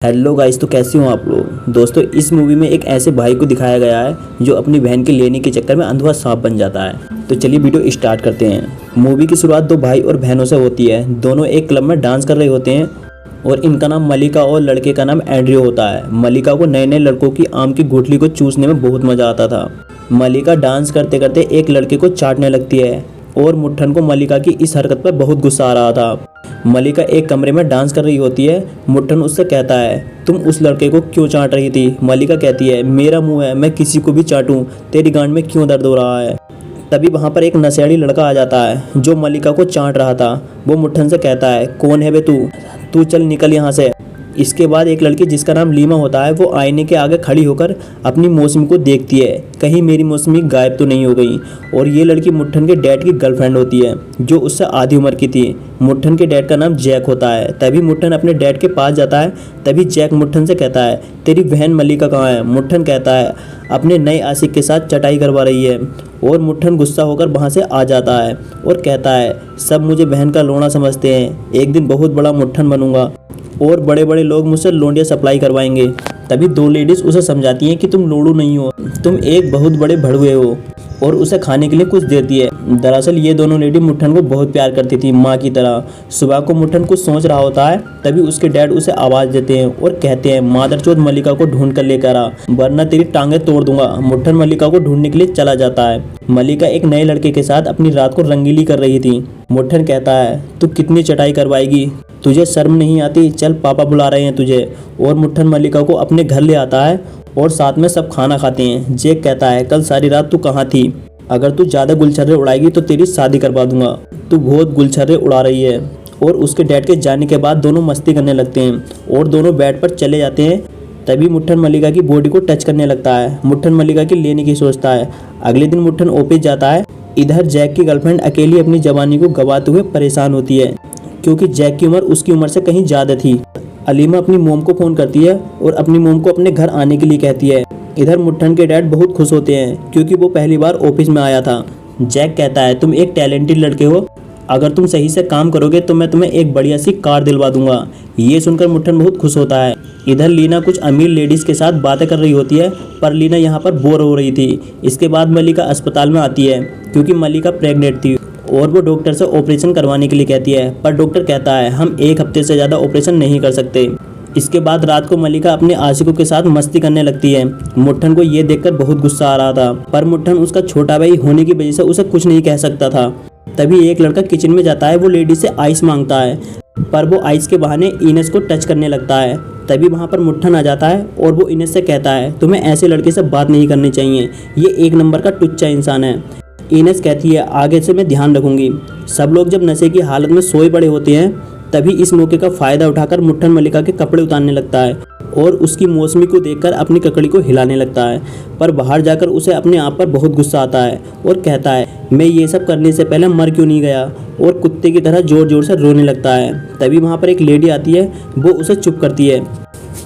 Hello guys, तो कैसे हो आप लोग। दोस्तों, इस मूवी में एक ऐसे भाई को दिखाया गया है जो अपनी बहन के लेने के चक्कर में अंधा सांप बन जाता है। तो चलिए वीडियो स्टार्ट करते हैं। मूवी की शुरुआत दो भाई और बहनों से होती है। दोनों एक क्लब में डांस कर रहे होते हैं और इनका नाम मलिका और लड़के का नाम एंड्रयू होता है। मलिका को नए नए लड़कों की आम की गुठली को चूसने में बहुत मजा आता था। मलिका डांस करते करते एक लड़के को चाटने लगती है और मुट्ठन को मलिका की इस हरकत पर बहुत गुस्सा आ रहा था। मलिका एक कमरे में डांस कर रही होती है। मुट्ठन उससे कहता है, तुम उस लड़के को क्यों चाट रही थी। मलिका कहती है, मेरा मुंह है, मैं किसी को भी चाटूं, तेरी गांड में क्यों दर्द हो रहा है। तभी वहाँ पर एक नशेड़ी लड़का आ जाता है जो मलिका को चाट रहा था। वो मुट्ठन से कहता है, कौन है बे तू चल निकल यहाँ से। इसके बाद एक लड़की जिसका नाम लीमा होता है वो आईने के आगे खड़ी होकर अपनी मौसमी को देखती है, कहीं मेरी मौसमी गायब तो नहीं हो गई। और ये लड़की मुट्ठन के डैड की गर्लफ्रेंड होती है जो उससे आधी उम्र की थी। मुट्ठन के डैड का नाम जैक होता है। तभी मुट्ठन अपने डैड के पास जाता है। तभी जैक मुट्ठन से कहता है, तेरी बहन मलिका कहाँ है। मुट्ठन कहता है, अपने नए आशिक के साथ चटाई करवा रही है। और मुट्ठन गुस्सा होकर वहाँ से आ जाता है और कहता है, सब मुझे बहन का लोना समझते हैं, एक दिन बहुत बड़ा मुट्ठन बनूंगा और बड़े बड़े लोग मुझसे लोंडिया सप्लाई करवाएंगे। तभी दो लेडीज उसे समझाती हैं कि तुम लोड़ू नहीं हो, तुम एक बहुत बड़े भड़ुए हो, और उसे खाने के लिए कुछ देती है। दरअसल ये दोनों लेडी मुट्ठन को बहुत प्यार करती थी, माँ की तरह। सुबह को मुट्ठन कुछ सोच रहा होता है, तभी उसके डैड उसे आवाज़ देते हैं और कहते हैं, मादरचोद मलिका को ढूंढ कर लेकर आ, वरना तेरी टांगे तोड़ दूंगा। मुट्ठन मलिका को ढूंढने के लिए चला जाता है। मलिका एक नए लड़के के साथ अपनी रात को रंगीली कर रही थी। मुट्ठन कहता है, तू कितनी चटाई करवाएगी, तुझे शर्म नहीं आती, चल पापा बुला रहे हैं तुझे। और मुट्ठन मलिका को अपने घर ले आता है और साथ में सब खाना खाते हैं। जैक कहता है, कल सारी रात तू कहाँ थी, अगर तू ज़्यादा गुलछर्रे उड़ाएगी तो तेरी शादी करवा दूंगा, तू बहुत गुलछर्रे उड़ा रही है। और उसके डैड के जाने के बाद दोनों मस्ती करने लगते हैं और दोनों बेड पर चले जाते हैं। तभी मुट्ठन मलिका की बॉडी को टच करने लगता है। मुट्ठन मलिका की लेने की सोचता है। अगले दिन मुट्ठन ऑफिस जाता है। इधर जैक की गर्लफ्रेंड अकेली अपनी जवानी को गंवाते हुए परेशान होती है क्योंकि जैक की उम्र उसकी उम्र से कहीं ज़्यादा थी। अलीमा अपनी मोम को फ़ोन करती है और अपनी मोम को अपने घर आने के लिए कहती है। इधर मुट्ठन के डैड बहुत खुश होते हैं क्योंकि वो पहली बार ऑफिस में आया था। जैक कहता है, तुम एक टैलेंटेड लड़के हो, अगर तुम सही से काम करोगे तो मैं तुम्हें एक बढ़िया सी कार दिलवा दूंगा। ये सुनकर मुट्ठन बहुत खुश होता है। इधर लीना कुछ अमीर लेडीज़ के साथ बातें कर रही होती है, पर लीना यहाँ पर बोर हो रही थी। इसके बाद मलिका अस्पताल में आती है क्योंकि मलिका प्रेग्नेंट थी और वो डॉक्टर से ऑपरेशन करवाने के लिए कहती है, पर डॉक्टर कहता है, हम एक हफ्ते से ज़्यादा ऑपरेशन नहीं कर सकते। इसके बाद रात को मलिका अपने आशिकों के साथ मस्ती करने लगती है। मुट्ठन को ये देखकर बहुत गुस्सा आ रहा था, पर मुट्ठन उसका छोटा भाई होने की वजह से उसे कुछ नहीं कह सकता था। तभी एक लड़का किचन में जाता है। वो लेडी से आइस मांगता है, पर वो आइस के बहाने इनेस को टच करने लगता है। तभी वहाँ पर मुट्ठन आ जाता है और वो इनेस से कहता है, तुम्हें ऐसे लड़के से बात नहीं करनी चाहिए, ये एक नंबर का टुच्चा इंसान है। इनेस कहती है, आगे से मैं ध्यान रखूंगी। सब लोग जब नशे की हालत में सोए पड़े होते हैं, तभी इस मौके का फ़ायदा उठाकर मुट्ठन मलिका के कपड़े उतारने लगता है और उसकी मौसमी को देखकर अपनी ककड़ी को हिलाने लगता है। पर बाहर जाकर उसे अपने आप पर बहुत गुस्सा आता है और कहता है, मैं ये सब करने से पहले मर क्यों नहीं गया, और कुत्ते की तरह ज़ोर ज़ोर से रोने लगता है। तभी वहाँ पर एक लेडी आती है, वो उसे चुप करती है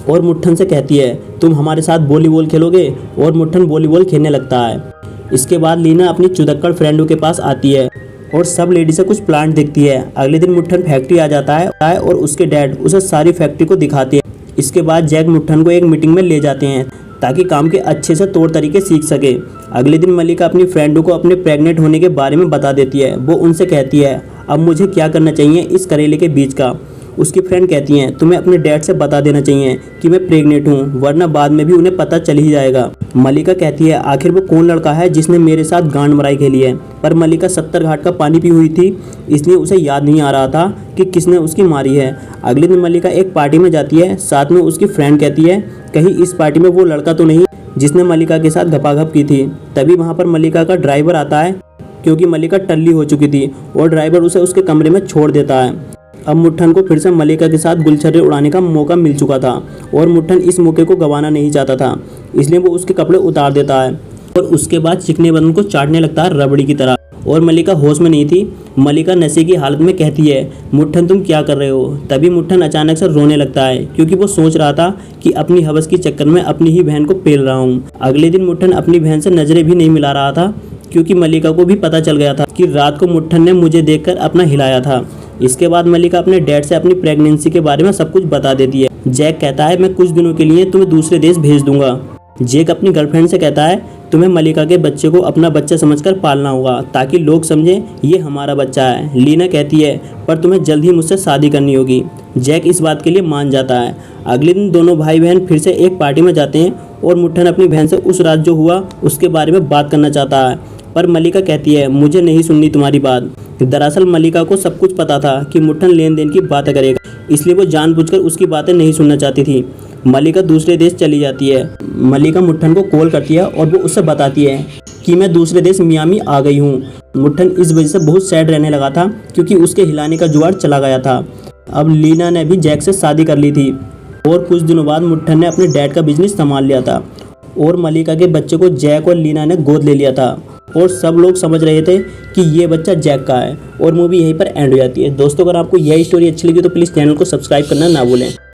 और मुट्ठन से कहती है, तुम हमारे साथ वॉलीबॉल खेलोगे। और मुट्ठन वॉलीबॉल खेलने लगता है। इसके बाद लीना अपनी चुदक्कड़ फ्रेंडों के पास आती है और सब लेडी से कुछ प्लांट दिखती है। अगले दिन मुट्ठन फैक्ट्री आ जाता है और उसके डैड उसे सारी फैक्ट्री को दिखाते हैं। इसके बाद जैक मुट्ठन को एक मीटिंग में ले जाते हैं ताकि काम के अच्छे से तौर तरीके सीख सके। अगले दिन मलिका अपनी फ्रेंडों को अपने प्रेग्नेंट होने के बारे में बता देती है। वो उनसे कहती है, अब मुझे क्या करना चाहिए इस करेले के बीज का। उसकी फ्रेंड कहती हैं, तुम्हें अपने डैड से बता देना चाहिए कि मैं प्रेग्नेंट हूँ, वरना बाद में भी उन्हें पता चल ही जाएगा। मलिका कहती है, आखिर वो कौन लड़का है जिसने मेरे साथ गांड मराई खेली है। पर मलिका 70 घाट का पानी पी हुई थी, इसलिए उसे याद नहीं आ रहा था कि किसने उसकी मारी है। अगले दिन मलिका एक पार्टी में जाती है। साथ में उसकी फ्रेंड कहती है, कहीं इस पार्टी में वो लड़का तो नहीं जिसने मलिका के साथ घपाघप की थी। तभी वहाँ पर मलिका का ड्राइवर आता है क्योंकि मलिका टल्ली हो चुकी थी और ड्राइवर उसे उसके कमरे में छोड़ देता है। अब मुट्ठन को फिर से मलिका के साथ गुलछर्रे उड़ाने का मौका मिल चुका था और मुट्ठन इस मौके को गंवाना नहीं चाहता था, इसलिए वो उसके कपड़े उतार देता है और उसके बाद चिकने बदन को चाटने लगता है रबड़ी की तरह। और मलिका होश में नहीं थी। मलिका नशे की हालत में कहती है, मुट्ठन तुम क्या कर रहे हो। तभी मुट्ठन अचानक से रोने लगता है क्योंकि वो सोच रहा था कि अपनी हवस के चक्कर में अपनी ही बहन को पेल रहा हूँ। अगले दिन मुट्ठन अपनी बहन से नजरें भी नहीं मिला रहा था क्योंकि मलिका को भी पता चल गया था कि रात को मुट्ठन ने मुझे देखकर अपना हिलाया था। इसके बाद मल्लिका अपने डैड से अपनी प्रेगनेंसी के बारे में सब कुछ बता देती है। जैक कहता है मैं कुछ दिनों के लिए तुम्हें दूसरे देश भेज दूंगा। जैक अपनी गर्लफ्रेंड से कहता है तुम्हें मल्लिका के बच्चे को अपना बच्चा समझकर पालना होगा ताकि लोग समझें ये हमारा बच्चा है। लीना कहती है पर तुम्हें जल्द ही मुझसे शादी करनी होगी। जैक इस बात के लिए मान जाता है। अगले दिन दोनों भाई बहन फिर से एक पार्टी में जाते हैं और मुट्ठन अपनी बहन से उस रात जो हुआ उसके बारे में बात करना चाहता है, पर मल्लिका कहती है मुझे नहीं सुननी तुम्हारी बात। दरअसल मल्लिका को सब कुछ पता था कि मुट्ठन लेन देन की बातें करेगा, इसलिए वो जानबूझकर उसकी बातें नहीं सुनना चाहती थी। मल्लिका दूसरे देश चली जाती है। मल्लिका मुट्ठन को कॉल करती है और वो उससे बताती है कि मैं दूसरे देश मियामी आ गई हूँ। मुट्ठन इस वजह से बहुत सैड रहने लगा था क्योंकि उसके हिलाने का जुगाड़ चला गया था। अब लीना ने भी जैक से शादी कर ली थी और कुछ दिनों बाद मुट्ठन ने अपने डैड का बिजनेस संभाल लिया था और मल्लिका के बच्चे को जैक और लीना ने गोद ले लिया था और सब लोग समझ रहे थे कि ये बच्चा जैक का है और मूवी यहीं पर एंड हो जाती है। दोस्तों अगर आपको यह स्टोरी अच्छी लगी तो प्लीज़ चैनल को सब्सक्राइब करना ना भूलें।